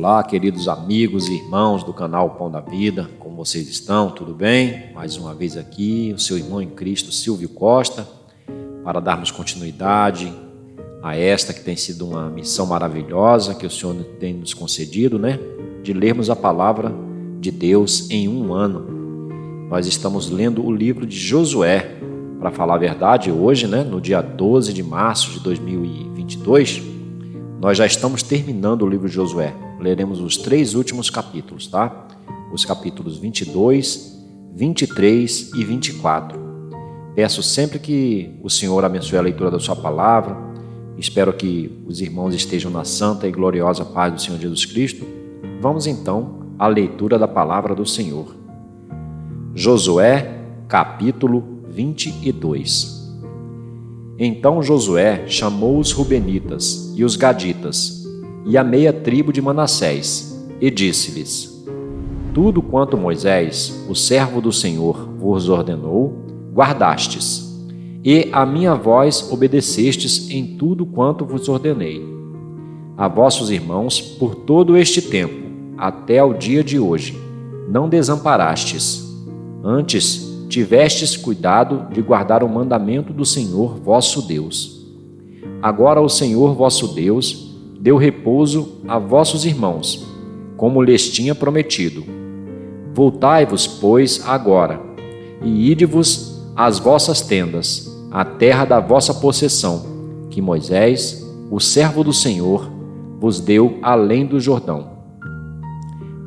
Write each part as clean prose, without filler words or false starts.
Olá, queridos amigos e irmãos do canal Pão da Vida, como vocês estão? Tudo bem? Mais uma vez aqui, o seu irmão em Cristo, Silvio Costa, para darmos continuidade a esta que tem sido uma missão maravilhosa que o Senhor tem nos concedido, de lermos a palavra de Deus em um ano. Nós estamos lendo o livro de Josué, para falar a verdade, hoje, no dia 12 de março de 2022, nós já estamos terminando o livro de Josué. Leremos os 3 últimos capítulos, tá? Os capítulos 22, 23 e 24. Peço sempre que o Senhor abençoe a leitura da sua palavra. Espero que os irmãos estejam na santa e gloriosa paz do Senhor Jesus Cristo. Vamos então à leitura da palavra do Senhor. Josué, capítulo 22. Então Josué chamou os Rubenitas e os Gaditas e a meia tribo de Manassés e disse-lhes: Tudo quanto Moisés, o servo do Senhor, vos ordenou, guardastes, e a minha voz obedecestes em tudo quanto vos ordenei. A vossos irmãos, por todo este tempo, até ao dia de hoje, não desamparastes. Antes, tivestes cuidado de guardar o mandamento do Senhor vosso Deus. Agora o Senhor vosso Deus deu repouso a vossos irmãos, como lhes tinha prometido. Voltai-vos, pois, agora, e ide-vos às vossas tendas, à terra da vossa possessão, que Moisés, o servo do Senhor, vos deu além do Jordão.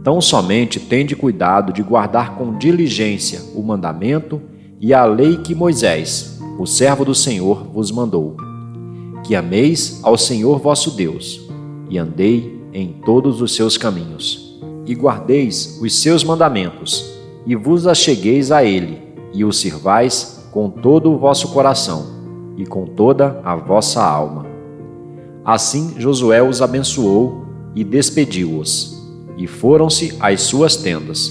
Tão somente tende cuidado de guardar com diligência o mandamento e a lei que Moisés, o servo do Senhor, vos mandou. Que ameis ao Senhor vosso Deus, e andei em todos os seus caminhos, e guardeis os seus mandamentos, e vos achegueis a ele, e o sirvais com todo o vosso coração, e com toda a vossa alma. Assim Josué os abençoou e despediu-os, e foram-se às suas tendas.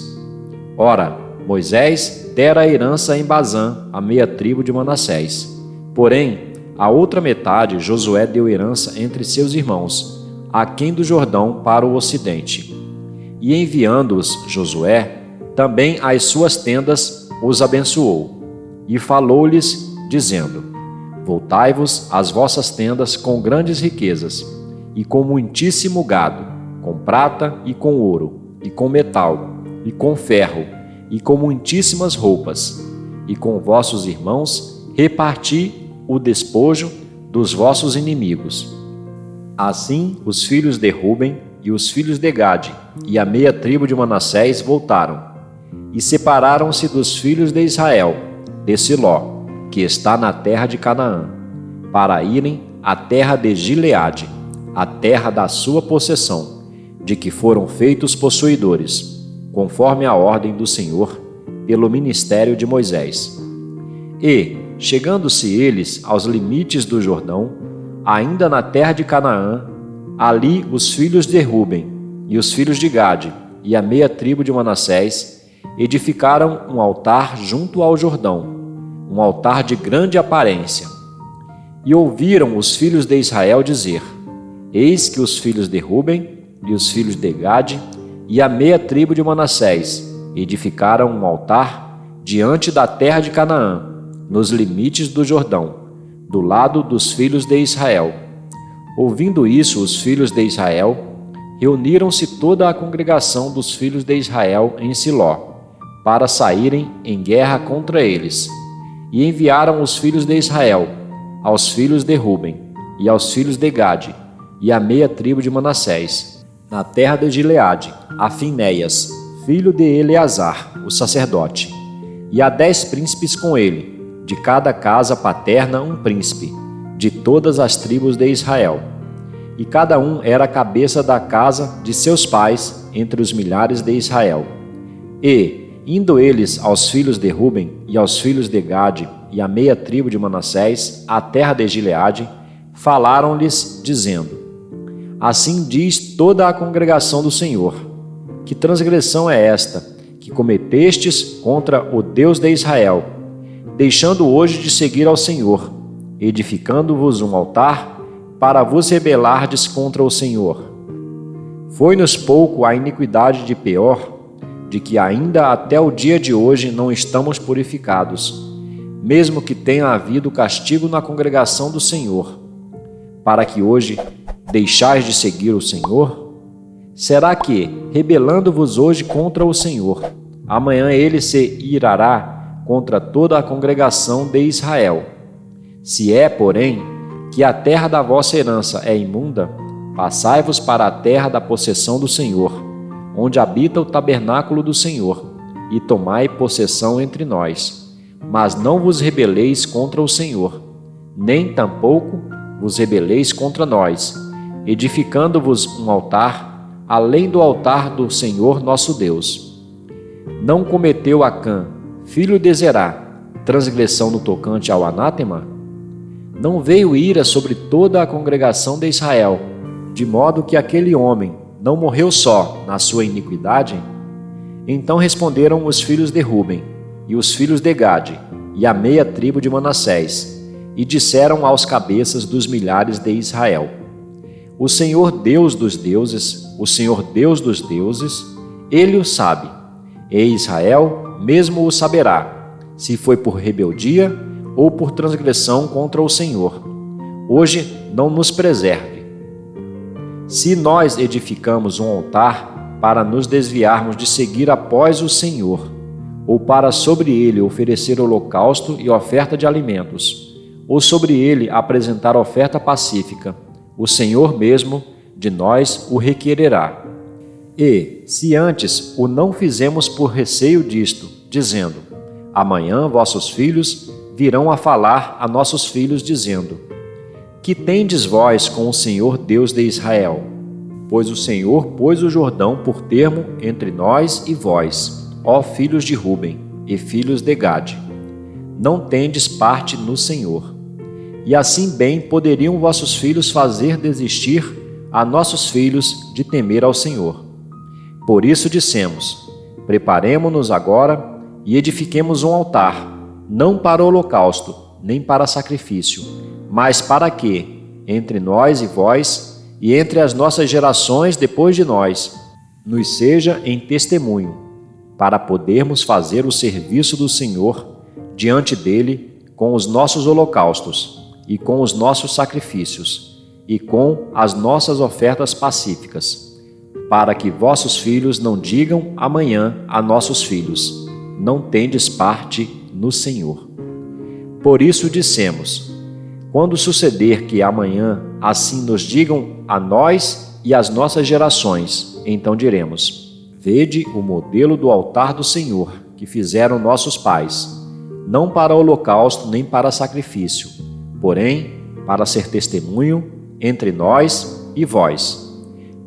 Ora, Moisés dera a herança em Bazã à meia tribo de Manassés. Porém, a outra metade Josué deu herança entre seus irmãos, aquém do Jordão para o ocidente. E enviando-os Josué, também às suas tendas os abençoou. E falou-lhes, dizendo: Voltai-vos às vossas tendas com grandes riquezas, e com muitíssimo gado, com prata e com ouro, e com metal, e com ferro, e com muitíssimas roupas, e com vossos irmãos reparti o despojo dos vossos inimigos. Assim os filhos de Ruben e os filhos de Gade e a meia tribo de Manassés voltaram, e separaram-se dos filhos de Israel, de Siló, que está na terra de Canaã, para irem à terra de Gileade, a terra da sua possessão, de que foram feitos possuidores, conforme a ordem do Senhor, pelo ministério de Moisés. E, chegando-se eles aos limites do Jordão, ainda na terra de Canaã, ali os filhos de Ruben e os filhos de Gade e a meia tribo de Manassés edificaram um altar junto ao Jordão, um altar de grande aparência. E ouviram os filhos de Israel dizer: Eis que os filhos de Ruben e os filhos de Gade e a meia tribo de Manassés edificaram um altar diante da terra de Canaã, nos limites do Jordão, do lado dos filhos de Israel. Ouvindo isso, os filhos de Israel, reuniram-se toda a congregação dos filhos de Israel em Siló, para saírem em guerra contra eles, e enviaram os filhos de Israel aos filhos de Ruben e aos filhos de Gade e a meia tribo de Manassés, na terra de Gileade, a Finéias, filho de Eleazar, o sacerdote, e a 10 príncipes com ele, de cada casa paterna um príncipe, de todas as tribos de Israel. E cada um era a cabeça da casa de seus pais entre os milhares de Israel. E, indo eles aos filhos de Ruben e aos filhos de Gade e a meia tribo de Manassés, à terra de Gileade, falaram-lhes, dizendo: Assim diz toda a congregação do Senhor: Que transgressão é esta, que cometestes contra o Deus de Israel, deixando hoje de seguir ao Senhor, edificando-vos um altar, para vos rebelardes contra o Senhor? Foi-nos pouco a iniquidade de Peor, de que ainda até o dia de hoje não estamos purificados, mesmo que tenha havido castigo na congregação do Senhor, para que hoje deixais de seguir o Senhor? Será que, rebelando-vos hoje contra o Senhor, amanhã ele se irará contra toda a congregação de Israel? Se é, porém, que a terra da vossa herança é imunda, passai-vos para a terra da possessão do Senhor, onde habita o tabernáculo do Senhor, e tomai possessão entre nós. Mas não vos rebeleis contra o Senhor, nem tampouco vos rebeleis contra nós, edificando-vos um altar, além do altar do Senhor nosso Deus. Não cometeu Acã, filho de Zerá, transgressão no tocante ao anátema? Não veio ira sobre toda a congregação de Israel, de modo que aquele homem não morreu só na sua iniquidade? Então responderam os filhos de Ruben, e os filhos de Gade, e a meia tribo de Manassés, e disseram aos cabeças dos milhares de Israel: O Senhor Deus dos deuses, o Senhor Deus dos deuses, Ele o sabe, e Israel mesmo o saberá, se foi por rebeldia ou por transgressão contra o Senhor. Hoje não nos preserve. Se nós edificamos um altar para nos desviarmos de seguir após o Senhor, ou para sobre ele oferecer holocausto e oferta de alimentos, ou sobre ele apresentar oferta pacífica, o Senhor mesmo de nós o requererá. E, se antes o não fizemos por receio disto, dizendo: Amanhã vossos filhos virão a falar a nossos filhos, dizendo: Que tendes vós com o Senhor Deus de Israel? Pois o Senhor pôs o Jordão por termo entre nós e vós, ó filhos de Ruben e filhos de Gade. Não tendes parte no Senhor. E assim bem poderiam vossos filhos fazer desistir a nossos filhos de temer ao Senhor. Por isso dissemos: Preparemo-nos agora e edifiquemos um altar, não para holocausto, nem para sacrifício, mas para que, entre nós e vós, e entre as nossas gerações depois de nós, nos seja em testemunho, para podermos fazer o serviço do Senhor diante dele com os nossos holocaustos, e com os nossos sacrifícios, e com as nossas ofertas pacíficas, para que vossos filhos não digam amanhã a nossos filhos: Não tendes parte no Senhor. Por isso dissemos: Quando suceder que amanhã assim nos digam a nós e às nossas gerações, então diremos: Vede o modelo do altar do Senhor que fizeram nossos pais, não para holocausto nem para sacrifício, porém para ser testemunho entre nós e vós.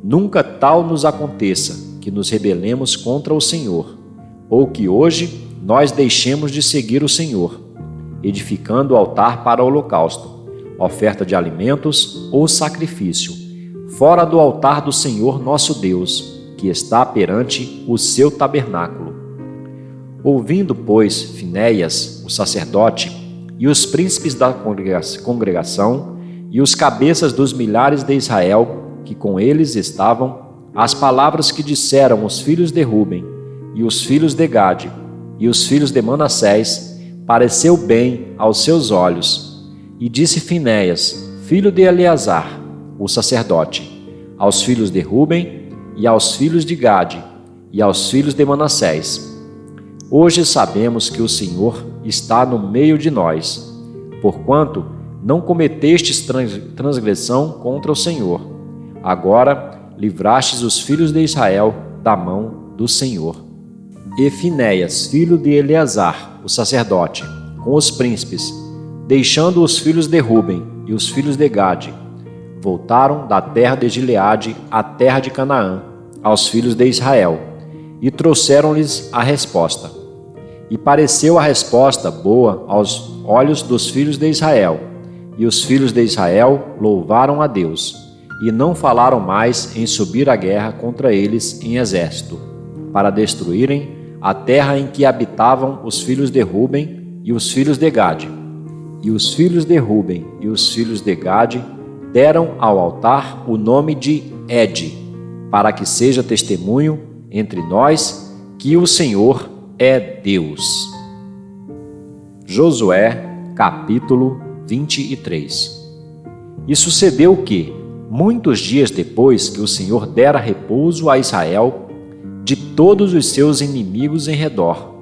Nunca tal nos aconteça que nos rebelemos contra o Senhor, ou que hoje nós deixemos de seguir o Senhor, edificando o altar para holocausto, oferta de alimentos ou sacrifício, fora do altar do Senhor nosso Deus, que está perante o seu tabernáculo. Ouvindo, pois, Finéias, o sacerdote, e os príncipes da congregação, e os cabeças dos milhares de Israel, que com eles estavam, as palavras que disseram os filhos de Ruben, e os filhos de Gade, e os filhos de Manassés, pareceu bem aos seus olhos. E disse Finéias, filho de Eleazar, o sacerdote, aos filhos de Ruben, e aos filhos de Gade, e aos filhos de Manassés: Hoje sabemos que o Senhor está no meio de nós, porquanto não cometestes transgressão contra o Senhor. Agora livrastes os filhos de Israel da mão do Senhor. E Finéias, filho de Eleazar, o sacerdote, com os príncipes, deixando os filhos de Ruben e os filhos de Gade, voltaram da terra de Gileade à terra de Canaã, aos filhos de Israel, e trouxeram-lhes a resposta. E pareceu a resposta boa aos olhos dos filhos de Israel, e os filhos de Israel louvaram a Deus, e não falaram mais em subir à guerra contra eles em exército, para destruírem a terra em que habitavam os filhos de Ruben e os filhos de Gade. E os filhos de Ruben e os filhos de Gade deram ao altar o nome de Ede, para que seja testemunho entre nós que o Senhor é Deus. Josué, capítulo 23. E sucedeu que, muitos dias depois que o Senhor dera repouso a Israel de todos os seus inimigos em redor,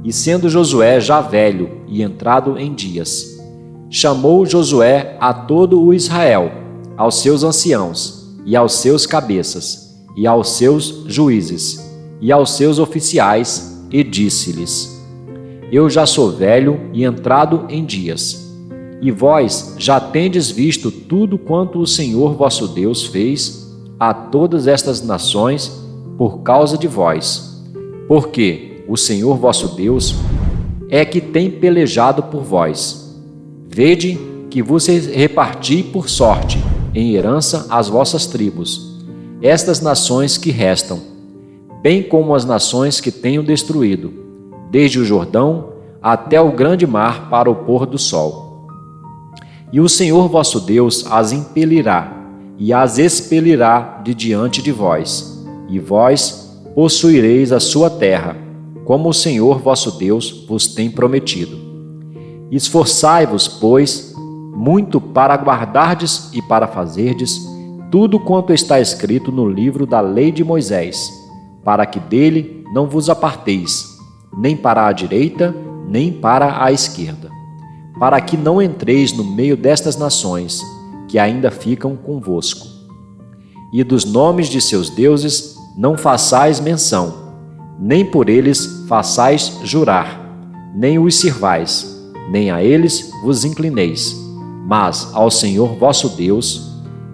e sendo Josué já velho e entrado em dias, chamou Josué a todo o Israel, aos seus anciãos, e aos seus cabeças, e aos seus juízes, e aos seus oficiais, e disse-lhes: Eu já sou velho e entrado em dias, e vós já tendes visto tudo quanto o Senhor vosso Deus fez a todas estas nações por causa de vós, porque o Senhor vosso Deus é que tem pelejado por vós. Vede que vos reparti por sorte, em herança às vossas tribos, estas nações que restam, bem como as nações que tenho destruído, desde o Jordão até o grande mar para o pôr do sol. E o Senhor vosso Deus as impelirá e as expelirá de diante de vós, e vós possuireis a sua terra, como o Senhor vosso Deus vos tem prometido. Esforçai-vos, pois, muito para guardardes e para fazerdes tudo quanto está escrito no livro da lei de Moisés, para que dele não vos aparteis, nem para a direita, nem para a esquerda, para que não entreis no meio destas nações, que ainda ficam convosco. E dos nomes de seus deuses não façais menção, nem por eles façais jurar, nem os sirvais, nem a eles vos inclineis, mas ao Senhor vosso Deus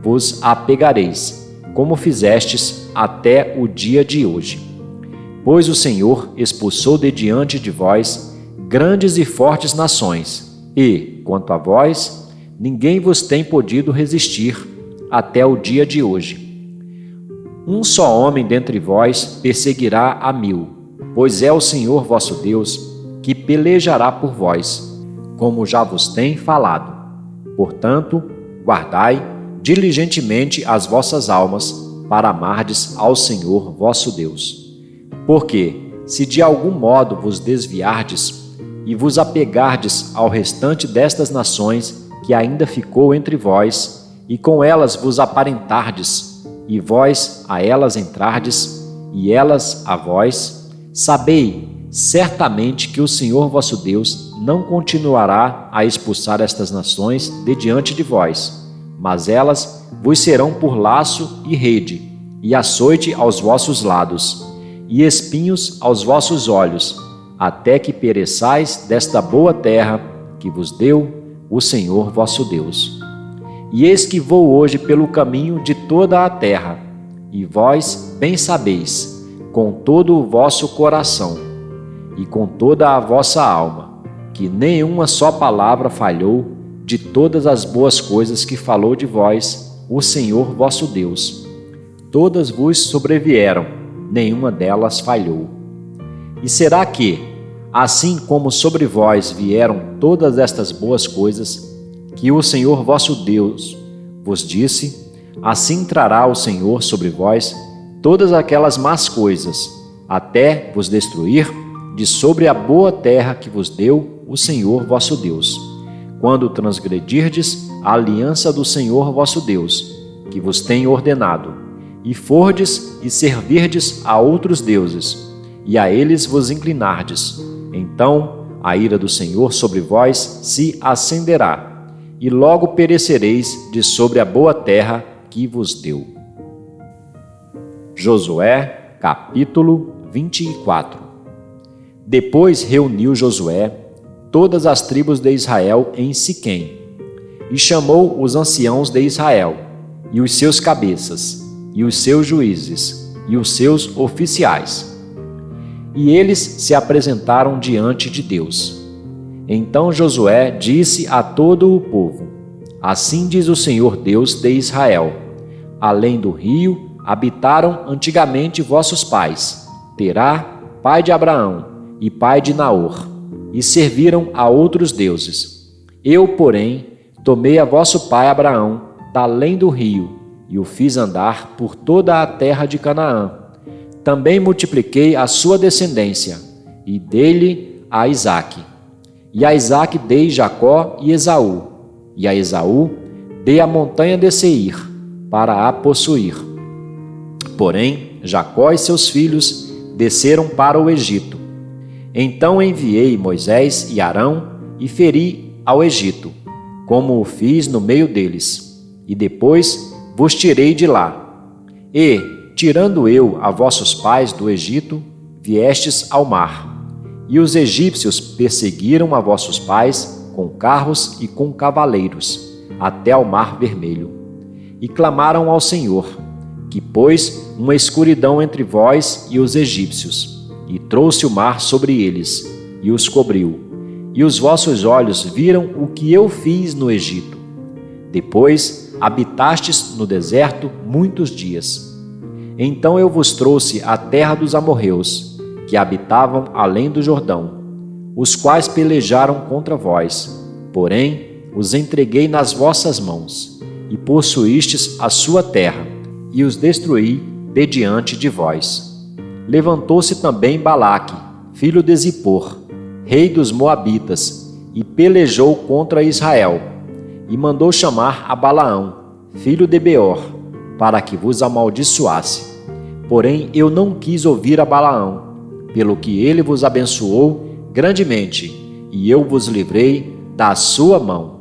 vos apegareis, como fizestes até o dia de hoje. Pois o Senhor expulsou de diante de vós grandes e fortes nações, e, quanto a vós, ninguém vos tem podido resistir até o dia de hoje. Um só homem dentre vós perseguirá a 1000, pois é o Senhor vosso Deus que pelejará por vós, como já vos tem falado. Portanto, guardai diligentemente as vossas almas para amardes ao Senhor vosso Deus. Porque, se de algum modo vos desviardes e vos apegardes ao restante destas nações que ainda ficou entre vós, e com elas vos aparentardes, e vós a elas entrardes, e elas a vós, sabei certamente que o Senhor vosso Deus não continuará a expulsar estas nações de diante de vós, mas elas vos serão por laço e rede, e açoite aos vossos lados, e espinhos aos vossos olhos, até que pereçais desta boa terra que vos deu o Senhor vosso Deus. E eis que vou hoje pelo caminho de toda a terra, e vós bem sabeis, com todo o vosso coração e com toda a vossa alma, que nenhuma só palavra falhou de todas as boas coisas que falou de vós o Senhor vosso Deus. Todas vos sobrevieram, nenhuma delas falhou. E será que, assim como sobre vós vieram todas estas boas coisas, que o Senhor vosso Deus vos disse, assim trará o Senhor sobre vós todas aquelas más coisas, até vos destruir de sobre a boa terra que vos deu o Senhor vosso Deus, quando transgredirdes a aliança do Senhor vosso Deus, que vos tem ordenado, e fordes e servirdes a outros deuses, e a eles vos inclinardes, então a ira do Senhor sobre vós se acenderá, e logo perecereis de sobre a boa terra que vos deu. Josué, capítulo 24. Depois reuniu Josué todas as tribos de Israel em Siquém, e chamou os anciãos de Israel, e os seus cabeças, e os seus juízes, e os seus oficiais. E eles se apresentaram diante de Deus. Então Josué disse a todo o povo: Assim diz o Senhor Deus de Israel: Além do rio habitaram antigamente vossos pais, Terá, pai de Abraão, e pai de Naor, e serviram a outros deuses. Eu, porém, tomei a vosso pai Abraão da além do rio, e o fiz andar por toda a terra de Canaã. Também multipliquei a sua descendência, e dei-lhe a Isaque. E a Isaque dei Jacó e Esaú, e a Esaú dei a montanha de Seir, para a possuir. Porém, Jacó e seus filhos desceram para o Egito. Então enviei Moisés e Arão e feri ao Egito, como o fiz no meio deles, e depois vos tirei de lá. E, tirando eu a vossos pais do Egito, viestes ao mar. E os egípcios perseguiram a vossos pais com carros e com cavaleiros, até ao mar vermelho. E clamaram ao Senhor, que pôs uma escuridão entre vós e os egípcios, e trouxe o mar sobre eles, e os cobriu. E os vossos olhos viram o que eu fiz no Egito. Depois habitastes no deserto muitos dias. Então eu vos trouxe a terra dos amorreus, que habitavam além do Jordão, os quais pelejaram contra vós. Porém, os entreguei nas vossas mãos, e possuístes a sua terra, e os destruí de diante de vós. Levantou-se também Balaque, filho de Zippor, rei dos Moabitas, e pelejou contra Israel, e mandou chamar a Balaão, filho de Beor, para que vos amaldiçoasse. Porém eu não quis ouvir a Balaão, pelo que ele vos abençoou grandemente, e eu vos livrei da sua mão.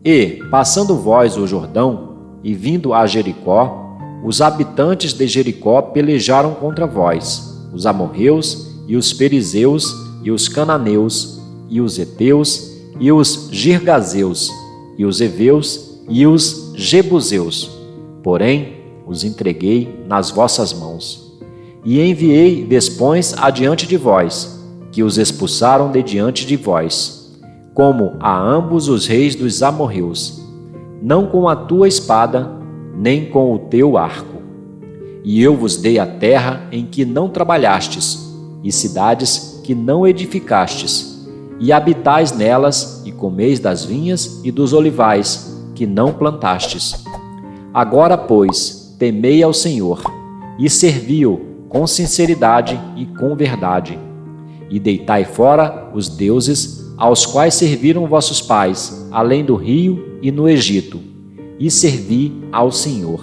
E, passando vós o Jordão, e vindo a Jericó, os habitantes de Jericó pelejaram contra vós, os amorreus, e os perizeus, e os cananeus, e os heteus, e os girgazeus, e os heveus, e os jebuseus. Porém, os entreguei nas vossas mãos. E enviei despões adiante de vós, que os expulsaram de diante de vós, como a ambos os reis dos amorreus, não com a tua espada, nem com o teu arco. E eu vos dei a terra em que não trabalhastes, e cidades que não edificastes, e habitais nelas, e comeis das vinhas e dos olivais, que não plantastes. Agora, pois, temei ao Senhor, e servi-o com sinceridade e com verdade. E deitai fora os deuses aos quais serviram vossos pais, além do rio e no Egito, e servi ao Senhor.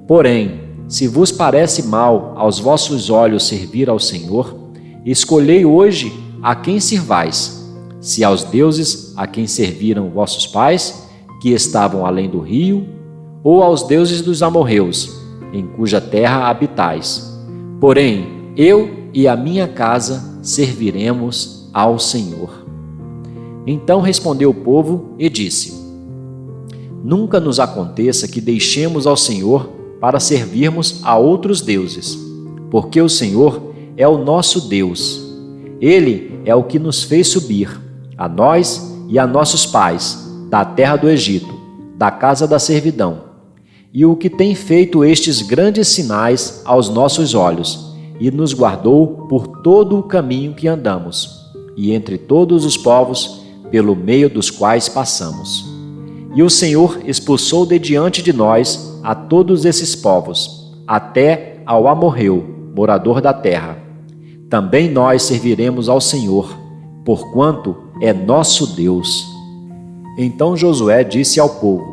Porém, se vos parece mal aos vossos olhos servir ao Senhor, escolhei hoje a quem sirvais, se aos deuses a quem serviram vossos pais, que estavam além do rio, ou aos deuses dos amorreus, em cuja terra habitais. Porém, eu e a minha casa serviremos ao Senhor. Então respondeu o povo e disse: Nunca nos aconteça que deixemos ao Senhor para servirmos a outros deuses, porque o Senhor é o nosso Deus. Ele é o que nos fez subir, a nós e a nossos pais, da terra do Egito, da casa da servidão, e o que tem feito estes grandes sinais aos nossos olhos, e nos guardou por todo o caminho que andamos, e entre todos os povos, pelo meio dos quais passamos. E o Senhor expulsou de diante de nós a todos esses povos, até ao amorreu, morador da terra. Também nós serviremos ao Senhor, porquanto é nosso Deus. Então Josué disse ao povo: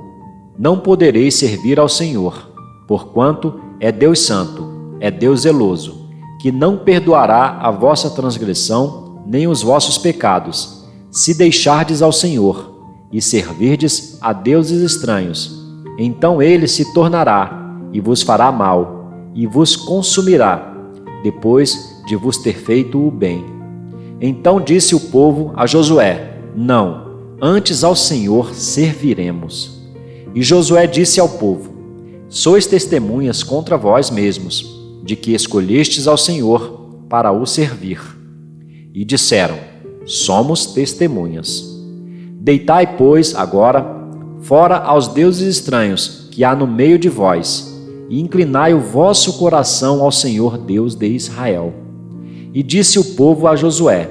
Não podereis servir ao Senhor, porquanto é Deus santo, é Deus zeloso, que não perdoará a vossa transgressão nem os vossos pecados, se deixardes ao Senhor e servirdes a deuses estranhos. Então ele se tornará e vos fará mal, e vos consumirá, depois de vos ter feito o bem. Então disse o povo a Josué: Não, antes ao Senhor serviremos. E Josué disse ao povo: Sois testemunhas contra vós mesmos, de que escolhestes ao Senhor para o servir. E disseram: Somos testemunhas. Deitai, pois, agora fora aos deuses estranhos que há no meio de vós, e inclinai o vosso coração ao Senhor Deus de Israel. E disse o povo a Josué: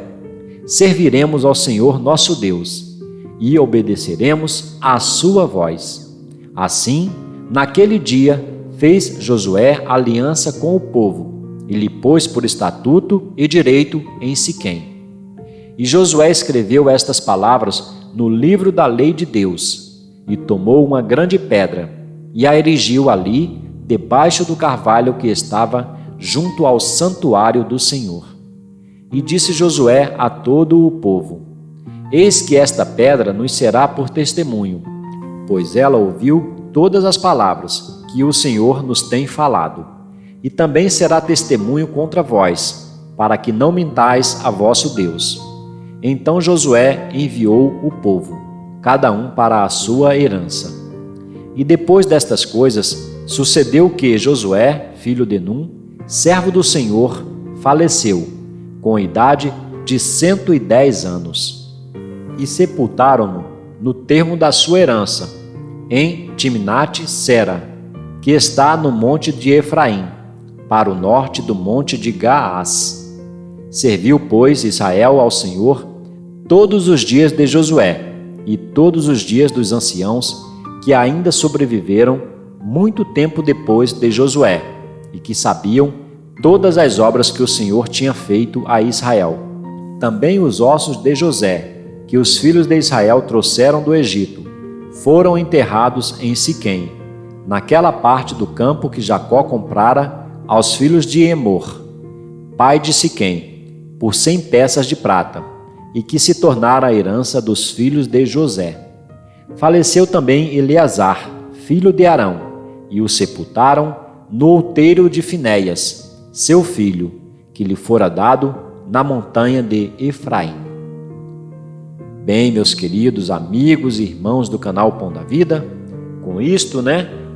Serviremos ao Senhor nosso Deus, e obedeceremos à sua voz. Assim, Naquele dia fez Josué aliança com o povo e lhe pôs por estatuto e direito em Siquém. E Josué escreveu estas palavras no livro da lei de Deus e tomou uma grande pedra e a erigiu ali debaixo do carvalho que estava junto ao santuário do Senhor. E disse Josué a todo o povo: Eis que esta pedra nos será por testemunho, pois ela ouviu todas as palavras que o Senhor nos tem falado. E também será testemunho contra vós, para que não mintais a vosso Deus. Então Josué enviou o povo, cada um para a sua herança. E depois destas coisas, sucedeu que Josué, filho de Num, servo do Senhor, faleceu, com a idade de 110 anos. E sepultaram-no no termo da sua herança, em Timnate-Sera, que está no monte de Efraim, para o norte do monte de Gaás. Serviu, pois, Israel ao Senhor todos os dias de Josué e todos os dias dos anciãos que ainda sobreviveram muito tempo depois de Josué e que sabiam todas as obras que o Senhor tinha feito a Israel. Também os ossos de José, que os filhos de Israel trouxeram do Egito, foram enterrados em Siquém, naquela parte do campo que Jacó comprara aos filhos de Emor, pai de Siquém, por 100 peças de prata, e que se tornara a herança dos filhos de José. Faleceu também Eleazar, filho de Arão, e o sepultaram no outeiro de Finéias, seu filho, que lhe fora dado na montanha de Efraim. Bem, meus queridos amigos e irmãos do canal Pão da Vida, com isto,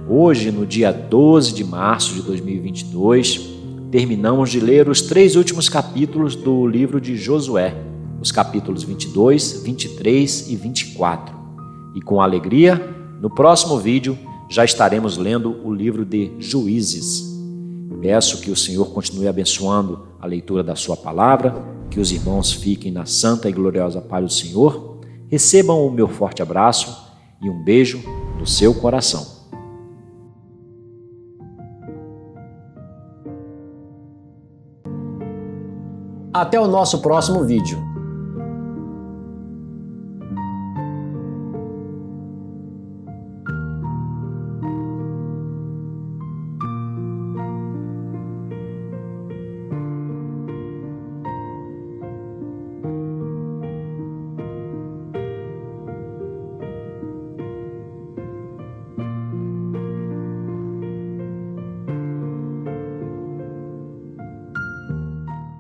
hoje, no dia 12 de março de 2022, terminamos de ler os 3 últimos capítulos do livro de Josué, os capítulos 22, 23 e 24. E com alegria, no próximo vídeo, já estaremos lendo o livro de Juízes. Peço que o Senhor continue abençoando a leitura da sua palavra, que os irmãos fiquem na santa e gloriosa paz do Senhor, recebam o meu forte abraço e um beijo no seu coração. Até o nosso próximo vídeo.